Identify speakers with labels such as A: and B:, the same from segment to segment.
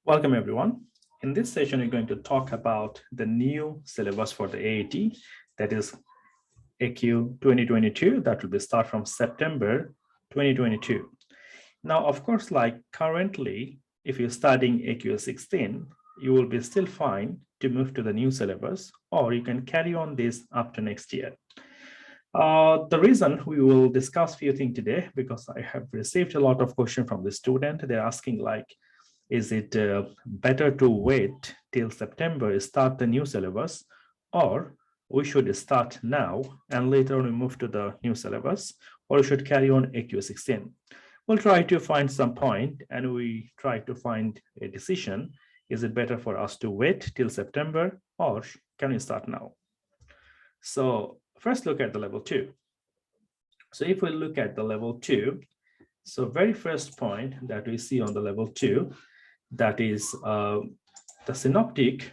A: Welcome everyone. In this session, we're going to talk about the new syllabus for the AAT, that is AQ 2022, that will be start from September 2022. Now, of course, like currently, if you're studying AQ 16, you will be still fine to move to the new syllabus, or you can carry on this up to next year. The reason we will discuss a few things today, because I have received a lot of questions from the student. They're asking like, is it better to wait till September, start the new syllabus, or we should start now and later on we move to the new syllabus, or we should carry on AQ 16? We'll try to find some point and we try to find a decision. Is it better for us to wait till September, or can we start now? So first look at the level 2. So if we look at the level 2, so very first point that we see on the level 2, that is the synoptic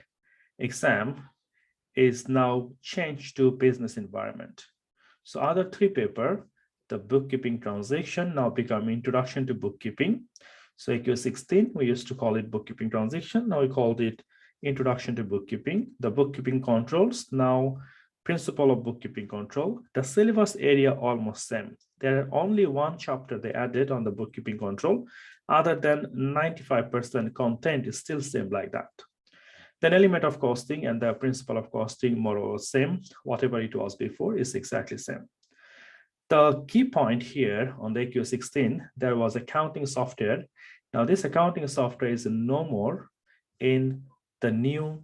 A: exam is now changed to business environment. So other three paper, the bookkeeping transaction now become introduction to bookkeeping. So AQ 16, we used to call it bookkeeping transaction. Now we called it introduction to bookkeeping. The bookkeeping controls, now principle of bookkeeping control. The syllabus area almost same. There are only one chapter they added on the bookkeeping control. Other than 95% content is still same like that. Then element of costing and the principle of costing more or less same. Whatever it was before is exactly same. The key point here on the AQ 16, there was accounting software. Now this accounting software is no more in the new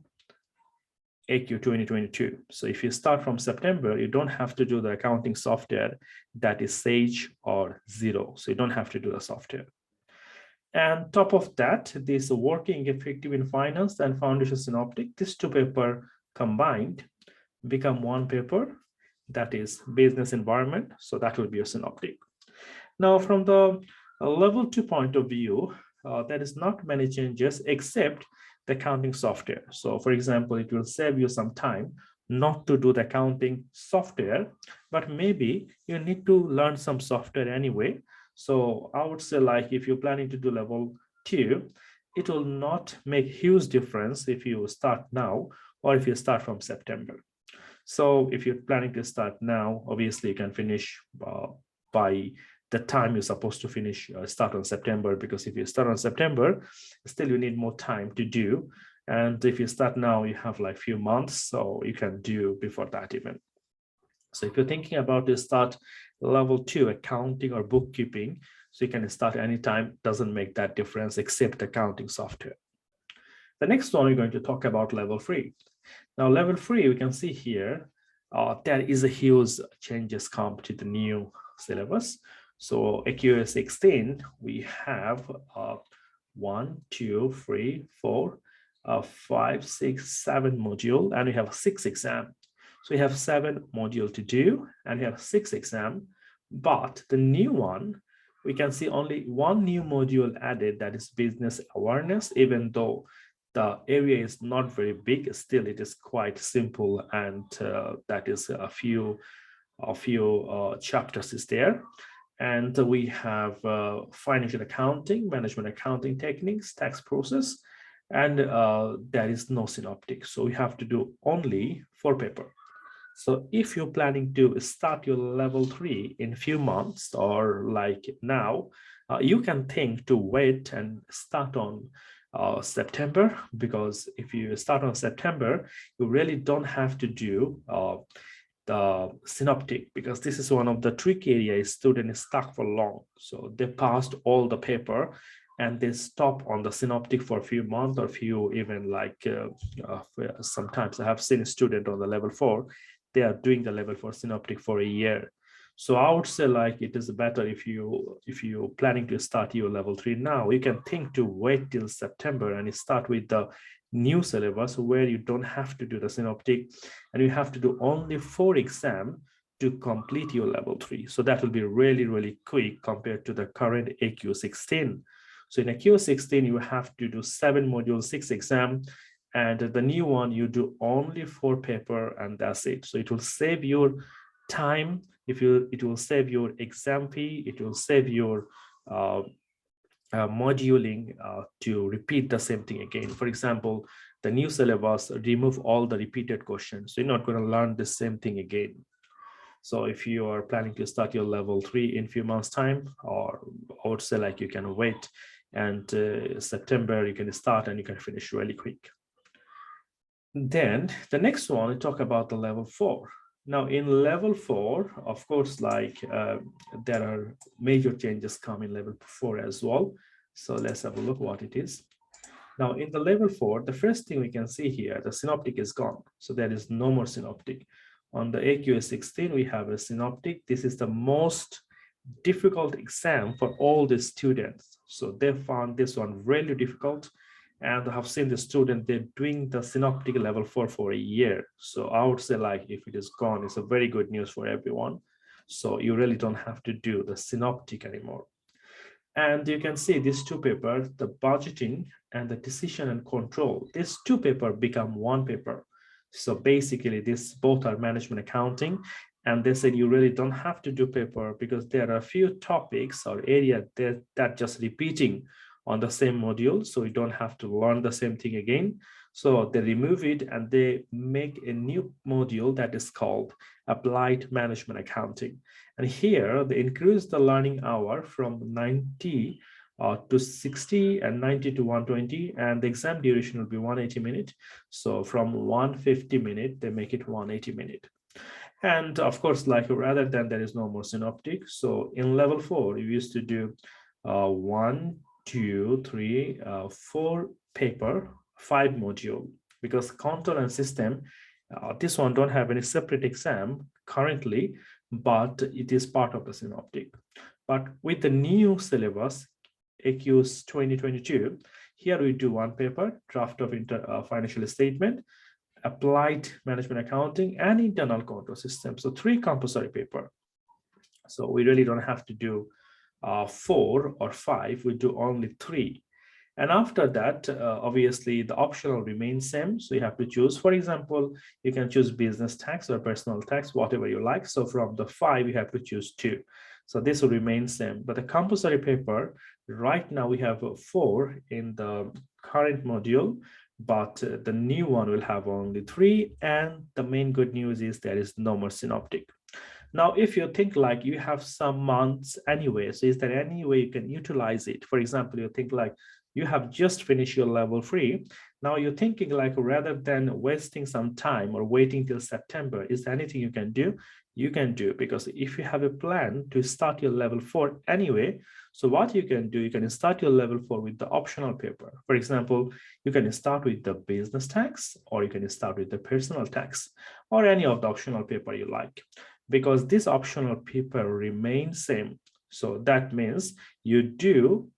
A: AQ 2022. So if you start from September, you don't have to do the accounting software that is Sage or Zero. So you don't have to do the software. And top of that, this working effective in finance and foundation synoptic, these two paper combined become one paper, that is business environment. So that will be your synoptic. Now from the level 2 point of view, there is not many changes except the accounting software. So for example, it will save you some time not to do the accounting software, but maybe you need to learn some software anyway. So I would say like if you're planning to do level 2, it will not make huge difference if you start now or if you start from September. So if you're planning to start now, obviously you can finish by the time you're supposed to finish, start on September, because if you start on September, still you need more time to do. And if you start now, you have like few months, so you can do before that even. So if you're thinking about to start level 2 accounting or bookkeeping, so you can start anytime, doesn't make that difference except accounting software. The next one, we're going to talk about level 3. Now level 3, we can see here, there is a huge changes come to the new syllabus. So AQ 16, we have 1, 2, 3, 4, 5, 6, 7 module, and we have 6 exam. So we have 7 module to do, and we have 6 exam. But the new one, we can see only one new module added, that is business awareness. Even though the area is not very big, still it is quite simple, and that is a few chapters is there. And we have financial accounting, management accounting techniques, tax process, and there is no synoptic. So we have to do only 4 paper. So if you're planning to start your level 3 in a few months or like now, you can think to wait and start on September, because if you start on September, you really don't have to do the synoptic, because this is one of the tricky areas. Student is stuck for long, so they passed all the paper and they stop on the synoptic for a few months or few even like sometimes I have seen a student on the level 4, they are doing the level 4 synoptic for a year. So I would say like it is better if you're planning to start your level 3 now, you can think to wait till September and start with the new syllabus where you don't have to do the synoptic and you have to do only 4 exam to complete your level 3. So that will be really, really quick compared to the current AQ 16. So in AQ 16, you have to do 7 modules, 6 exam, and the new one, you do only 4 paper and that's it. So it will save your time. It will save your exam fee. It will save your moduling to repeat the same thing again. For example, the new syllabus remove all the repeated questions. So you're not going to learn the same thing again. So if you are planning to start your level 3 in few months time, or I would say like you can wait and September you can start and you can finish really quick. Then the next one, we talk about the level 4. Now in level 4, of course, like there are major changes come in level 4 as well. So let's have a look what it is. Now in the level 4, the first thing we can see here, the synoptic is gone. So there is no more synoptic. On the AQ16, we have a synoptic. This is the most difficult exam for all the students. So they found this one really difficult. And I have seen the student, they're doing the synoptic level 4 for a year. So I would say like if it is gone, it's a very good news for everyone. So you really don't have to do the synoptic anymore. And you can see these two papers, the budgeting and the decision and control, these two papers become one paper. So basically these both are management accounting, and they said you really don't have to do paper because there are a few topics or areas that just repeating on the same module, so you don't have to learn the same thing again. So they remove it and they make a new module that is called Applied Management Accounting. And here they increase the learning hour from 90 to 60 and 90 to 120, and the exam duration will be 180 minutes. So from 150 minutes, they make it 180 minutes. And of course, like rather than there is no more synoptic. So in level 4, you used to do 1, 2, 3, 4 paper, 5 module, because control and system, this one don't have any separate exam currently, but it is part of the synoptic. But with the new syllabus, AQs 2022, here we do one paper, draft of financial statement, applied management accounting, and internal control system. So 3 compulsory paper. So we really don't have to do 4 or 5, we do only 3. And after that, obviously the optional remains same. So you have to choose, for example, you can choose business tax or personal tax, whatever you like. So from the 5, you have to choose 2. So this will remain same. But the compulsory paper, right now we have 4 in the current module, but the new one will have only 3. And the main good news is there is no more synoptic. Now, if you think like you have some months anyway, so is there any way you can utilize it? For example, you think like you have just finished your level 3. Now you're thinking like rather than wasting some time or waiting till September, is there anything you can do? You can do, because if you have a plan to start your level 4 anyway, so what you can do, you can start your level 4 with the optional paper. For example, you can start with the business tax, or you can start with the personal tax, or any of the optional paper you like, because this optional paper remains same. So that means you do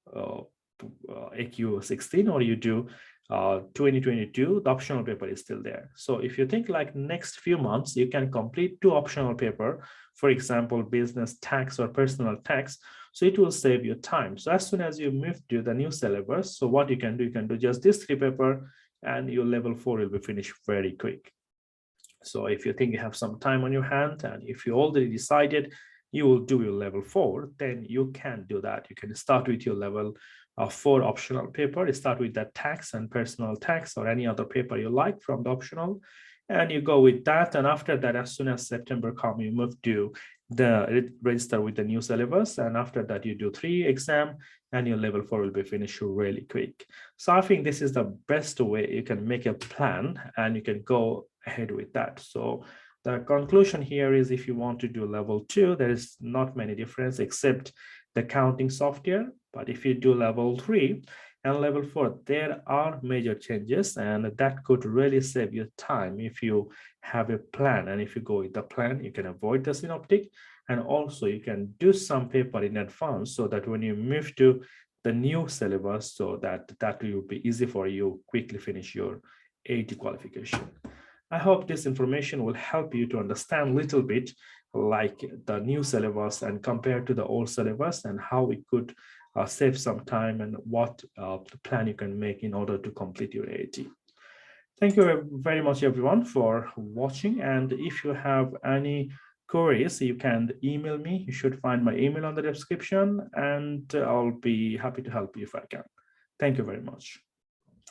A: AQ16 or you do 2022, the optional paper is still there. So if you think like next few months, you can complete 2 optional paper, for example, business tax or personal tax. So it will save you time. So as soon as you move to the new syllabus, so what you can do just this 3 paper and your level 4 will be finished very quick. So if you think you have some time on your hand and if you already decided you will do your level 4, then you can do that. You can start with your level 4 optional paper, start with that tax and personal tax or any other paper you like from the optional, and you go with that. And after that, as soon as September comes, you move to the register with the new syllabus. And after that, you do 3 exam and your level 4 will be finished really quick. So I think this is the best way you can make a plan and you can go ahead with that. So the conclusion here is if you want to do level 2, there is not many difference except the counting software. But if you do level 3 and level 4, there are major changes, and that could really save you time if you have a plan. And if you go with the plan, you can avoid the synoptic, and also you can do some paper in advance so that when you move to the new syllabus, so that will be easy for you quickly finish your AAT qualification. I hope this information will help you to understand a little bit like the new syllabus and compare to the old syllabus and how we could save some time and what plan you can make in order to complete your AAT. Thank you very much, everyone, for watching. And if you have any queries, you can email me. You should find my email on the description, and I'll be happy to help you if I can. Thank you very much.